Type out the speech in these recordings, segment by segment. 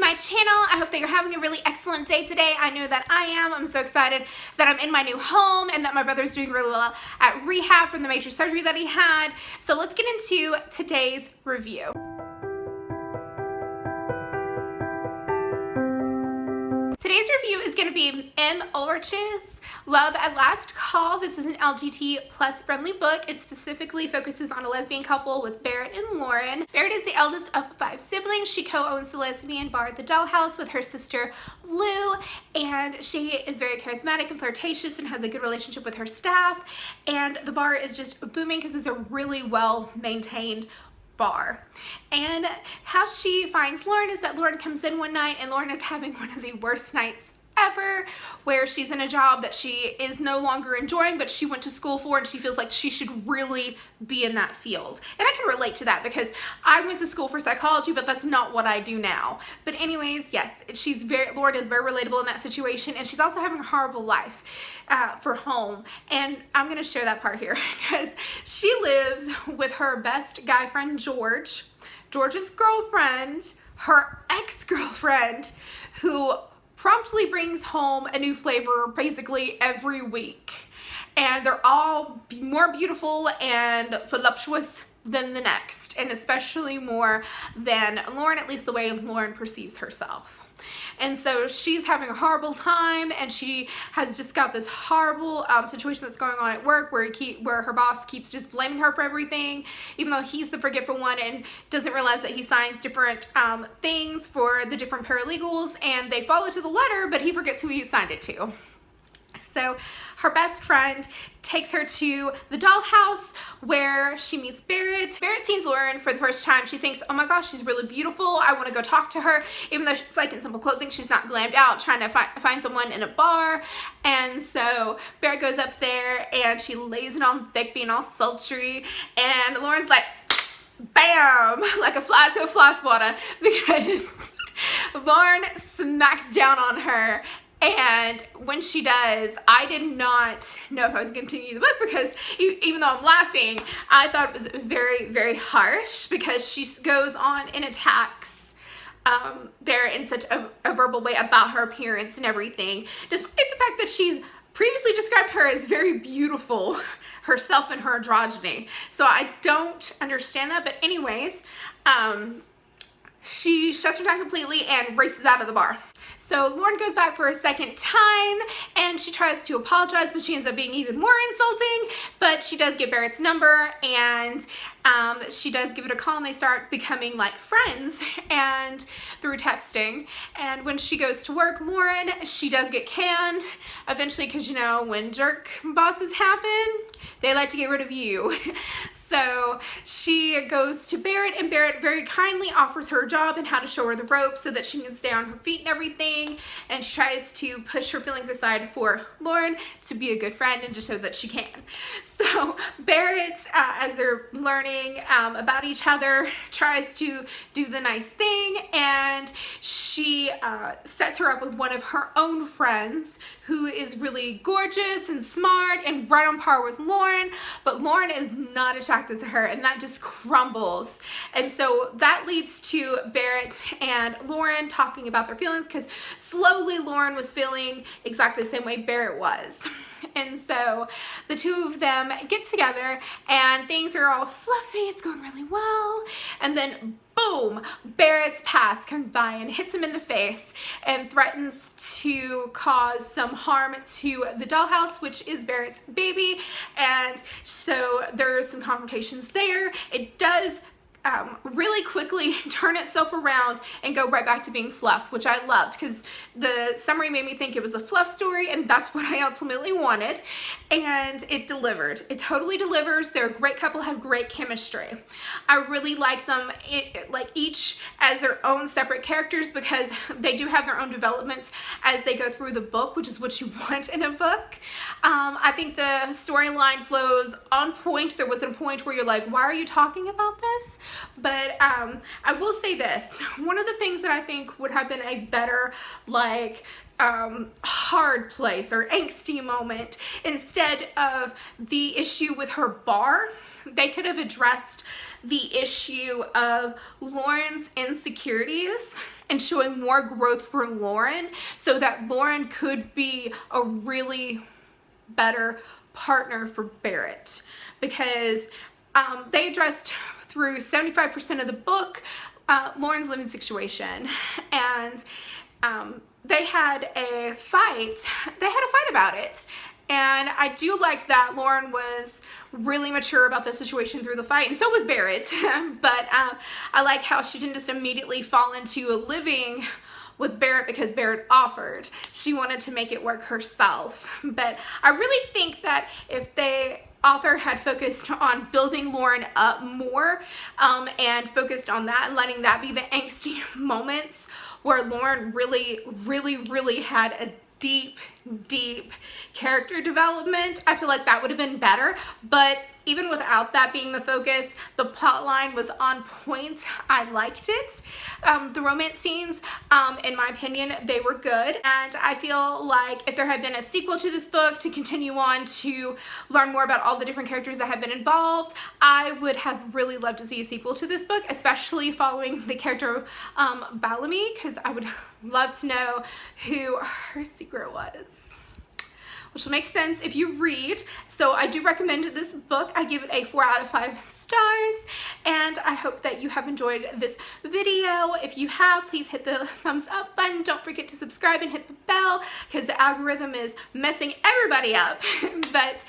my channel. I hope that you're having a really excellent day today. I know that I am. I'm so excited that I'm in my new home and that my brother's doing really well at rehab from the major surgery that he had. So let's get into today's review. Today's review is going to be M. Ulrich's Love at Last Call. This is an LGBT plus friendly book. It specifically focuses on a lesbian couple with Barrett and Lauren. Barrett is the eldest of 5 siblings. She co-owns the lesbian bar at the Dollhouse with her sister Lou, and she is very charismatic and flirtatious and has a good relationship with her staff, and the bar is just booming because it's a really well maintained bar. And how she finds Lauren is that Lauren comes in one night and Lauren is having one of the worst nights ever, where she's in a job that she is no longer enjoying, but she went to school for, and she feels like she should really be in that field. And I can relate to that because I went to school for psychology, but that's not what I do now. But anyways, yes, Lauren is very relatable in that situation, and she's also having a horrible life for home. And I'm gonna share that part here because she lives with her best guy friend, George's girlfriend, her ex-girlfriend, who promptly brings home a new flavor basically every week, and they're all more beautiful and voluptuous than the next, and especially more than Lauren, at least the way Lauren perceives herself. And so she's having a horrible time, and she has just got this horrible situation that's going on at work where her boss keeps just blaming her for everything, even though he's the forgetful one and doesn't realize that he signs different things for the different paralegals, and they follow to the letter, but he forgets who he signed it to. So her best friend takes her to the Dollhouse where she meets Barrett. Barrett sees Lauren for the first time. She thinks, oh my gosh, she's really beautiful. I want to go talk to her. Even though she's like in simple clothing, she's not glammed out, trying to find someone in a bar. And so Barrett goes up there and she lays it on thick, being all sultry. And Lauren's like, bam, like a fly to a floss water, because Lauren smacks down on her. And when she does, I did not know if I was going to continue the book, because even though I'm laughing, I thought it was very, very harsh, because she goes on and attacks Barrett in such a verbal way about her appearance and everything, despite the fact that she's previously described her as very beautiful herself and her androgyny. So I don't understand that. But anyways, she shuts her down completely and races out of the bar. So Lauren goes back for a second time, and she tries to apologize, but she ends up being even more insulting. But she does get Barrett's number, and she does give it a call, and they start becoming like friends and through texting. And when she goes to work, Lauren, she does get canned eventually, because you know, when jerk bosses happen, they like to get rid of you. So she goes to Barrett, and Barrett very kindly offers her a job and how to show her the ropes so that she can stay on her feet and everything. And she tries to push her feelings aside for Lauren to be a good friend and just so that she can. So Barrett, as they're learning about each other, tries to do the nice thing, and she sets her up with one of her own friends who is really gorgeous and smart and right on par with Lauren, but Lauren is not attracted to her, and that just crumbles. And so that leads to Barrett and Lauren talking about their feelings, because slowly Lauren was feeling exactly the same way Barrett was. And so the two of them get together, and things are all fluffy, it's going really well, and then boom, Barrett's past comes by and hits him in the face and threatens to cause some harm to the Dollhouse, which is Barrett's baby. And so there's some confrontations there. It does really quickly turn itself around and go right back to being fluff, which I loved, because the summary made me think it was a fluff story, and that's what I ultimately wanted. And it delivered. It totally delivers. They're a great couple, have great chemistry. I really like them, like each as their own separate characters, because they do have their own developments as they go through the book, which is what you want in a book. I think the storyline flows on point. There wasn't a point where you're like, why are you talking about this? But I will say this, one of the things that I think would have been a better, like, hard place or angsty moment, instead of the issue with her bar, they could have addressed the issue of Lauren's insecurities and showing more growth for Lauren so that Lauren could be a really better partner for Barrett, because they addressed through 75% of the book Lauren's living situation, and they had a fight about it. And I do like that Lauren was really mature about the situation through the fight, and so was Barrett. But I like how she didn't just immediately fall into living with Barrett because Barrett offered. She wanted to make it work herself. But I really think that if the author had focused on building Lauren up more and focused on that and letting that be the angsty moments where Lauren really had a deep character development, I feel like that would have been better. But even without that being the focus, the plot line was on point. I liked it. The romance scenes, in my opinion, they were good. And I feel like if there had been a sequel to this book to continue on to learn more about all the different characters that have been involved, I would have really loved to see a sequel to this book, especially following the character of Bellamy, because I would love to know who her secret was, which will make sense if you read. So I do recommend this book. I give it a 4 out of 5 stars, and I hope that you have enjoyed this video. If you have, please hit the thumbs up button. Don't forget to subscribe and hit the bell because the algorithm is messing everybody up. But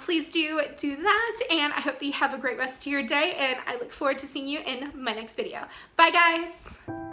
please do that, and I hope that you have a great rest of your day, and I look forward to seeing you in my next video. Bye, guys.